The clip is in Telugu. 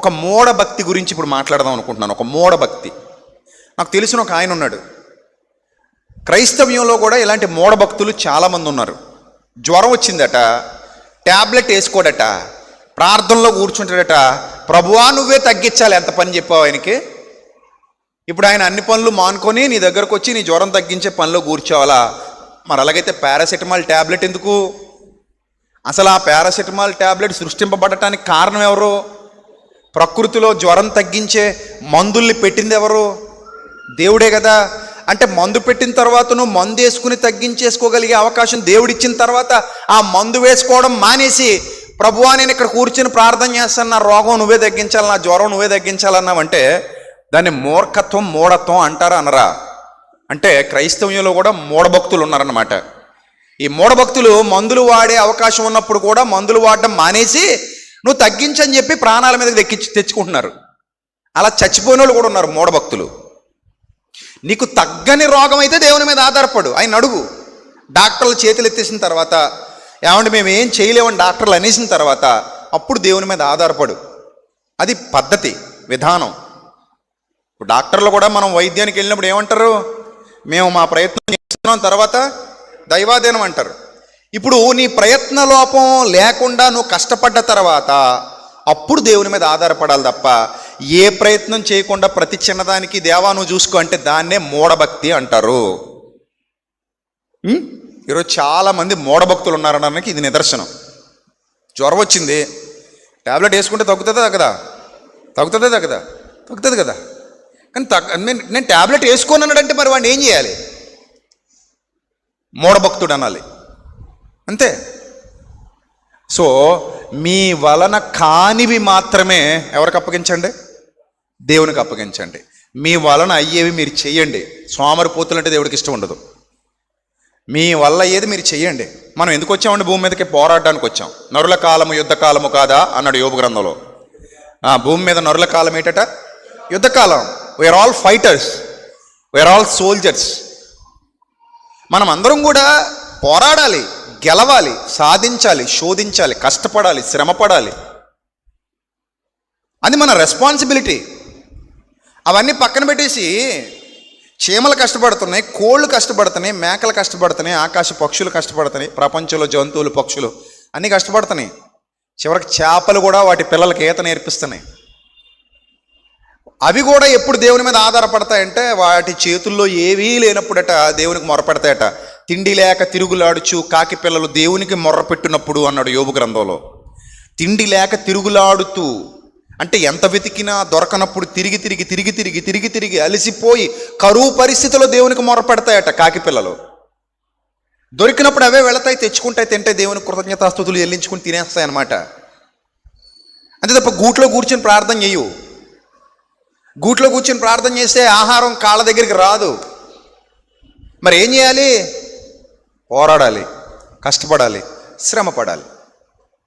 ఒక మూఢ భక్తి గురించి ఇప్పుడు మాట్లాడదాం అనుకుంటున్నాను. ఒక మూఢ భక్తి. నాకు తెలిసిన ఒక ఆయన ఉన్నాడు. క్రైస్తవ్యంలో కూడా ఇలాంటి మూఢ భక్తులు చాలామంది ఉన్నారు. జ్వరం వచ్చిందట, ట్యాబ్లెట్ వేసుకోడట, ప్రార్థనలో కూర్చుంటాడట, ప్రభువా నువ్వే తగ్గించాలి. ఎంత పని చెప్పావు ఆయనకి? ఇప్పుడు ఆయన అన్ని పనులు మానుకొని నీ దగ్గరకు వచ్చి నీ జ్వరం తగ్గించే పనిలో కూర్చోవాలా? మరి అలాగైతే పారాసెటమాల్ ట్యాబ్లెట్ ఎందుకు? అసలు ఆ పారాసెటమాల్ ట్యాబ్లెట్ సృష్టింపబడటానికి కారణం ఎవరు? ప్రకృతిలో జ్వరం తగ్గించే మందుల్ని పెట్టింది ఎవరు? దేవుడే కదా. అంటే మందు పెట్టిన తర్వాత నువ్వు మందు వేసుకుని తగ్గించేసుకోగలిగే అవకాశం దేవుడిచ్చిన తర్వాత ఆ మందు వేసుకోవడం మానేసి, ప్రభువా నేను ఇక్కడ కూర్చుని ప్రార్థన చేస్తాను, నా రోగం నువ్వే తగ్గించాలి, నా జ్వరం నువ్వే తగ్గించాలన్నావంటే దాన్ని మూర్ఖత్వం, మూఢత్వం అంటారా అనరా? అంటే క్రైస్తవ్యంలో కూడా మూఢభక్తులు ఉన్నారన్నమాట. ఈ మూఢభక్తులు మందులు వాడే అవకాశం ఉన్నప్పుడు కూడా మందులు వాడడం మానేసి నువ్వు తగ్గించని చెప్పి ప్రాణాల మీద తెచ్చుకుంటున్నారు. అలా చచ్చిపోయిన వాళ్ళు కూడా ఉన్నారు మూఢభక్తులు. నీకు తగ్గని రోగం అయితే దేవుని మీద ఆధారపడు, ఆయన అడుగు. డాక్టర్లు చేతులు ఎత్తేసిన తర్వాత, ఏమంటే మేము ఏం చేయలేమని డాక్టర్లు అనేసిన తర్వాత అప్పుడు దేవుని మీద ఆధారపడు. అది పద్ధతి, విధానం. డాక్టర్లు కూడా మనం వైద్యానికి వెళ్ళినప్పుడు ఏమంటారు? మేము మా ప్రయత్నం చేస్తున్నాం, తర్వాత దైవాధీనం అంటారు. ఇప్పుడు నీ ప్రయత్న లోపం లేకుండా నువ్వు కష్టపడ్డ తర్వాత అప్పుడు దేవుని మీద ఆధారపడాలి తప్ప ఏ ప్రయత్నం చేయకుండా ప్రతి చిన్నదానికి దేవా నువ్వు చూసుకో అంటే దాన్నే మూఢభక్తి అంటారు. ఈరోజు చాలామంది మూఢభక్తులు ఉన్నారనడానికి ఇది నిదర్శనం. జ్వరం వచ్చింది, ట్యాబ్లెట్ వేసుకుంటే తగ్గుతుందా కదా? తగ్గుతుంది కదా. కానీ నేను ట్యాబ్లెట్ వేసుకోనన్నాడంటే మరి వాడిని ఏం చేయాలి? మూఢభక్తుడు అనాలి, అంతే. సో మీ వలన కానివి మాత్రమే ఎవరికి అప్పగించండి? దేవునికి అప్పగించండి. మీ వలన అయ్యేవి మీరు చెయ్యండి. సోమరిపోతులు అంటే దేవుడికి ఇష్టం ఉండదు. మీ వల్ల అయ్యేది మీరు చెయ్యండి. మనం ఎందుకు వచ్చామండి? భూమి మీదకి పోరాడడానికి వచ్చాం. నరుల కాలము యుద్ధ కాలము కాదా అన్నాడు యోబు గ్రంథంలో. భూమి మీద నరుల కాలం ఏంటట? యుద్ధకాలం. We are all fighters, we are all soldiers. మనం అందరం కూడా పోరాడాలి, గెలవాలి, సాధించాలి, శోధించాలి, కష్టపడాలి, శ్రమపడాలి. అది మన రెస్పాన్సిబిలిటీ. అవన్నీ పక్కన పెట్టేసి చీమలు కష్టపడుతున్నాయి, కోళ్ళు కష్టపడుతున్నాయి, మేకలు కష్టపడుతున్నాయి, ఆకాశ పక్షులు కష్టపడుతున్నాయి, ప్రపంచంలో జంతువులు, పక్షులు అన్నీ కష్టపడుతున్నాయి. చివరికి చేపలు కూడా వాటి పిల్లలకి ఈత నేర్పిస్తున్నాయి. అవి కూడా ఎప్పుడు దేవుని మీద ఆధారపడతాయంటే వాటి చేతుల్లో ఏవీ లేనప్పుడట దేవునికి మొరపెడతాయట. తిండి లేక తిరుగులాడుచు కాకి పిల్లలు దేవునికి మొర్రపెట్టినప్పుడు అన్నాడు యోబు గ్రంథంలో. తిండి లేక తిరుగులాడుతూ అంటే ఎంత వెతికినా దొరకనప్పుడు తిరిగి అలసిపోయి కరువు పరిస్థితిలో దేవునికి మొరపెడతాయట కాకి పిల్లలు. దొరికినప్పుడు అవే వెళతాయి, తెచ్చుకుంటాయి, తింటాయి, దేవునికి కృతజ్ఞతాస్తుతులు చెల్లించుకుని తినేస్తాయి అన్నమాట. అంతే తప్ప గూట్లో కూర్చొని ప్రార్థన చేయు. గూట్లో కూర్చొని ప్రార్థన చేస్తే ఆహారం కాళ్ళ దగ్గరికి రాదు. మరి ఏం చేయాలి? పోరాడాలి, కష్టపడాలి, శ్రమ పడాలి.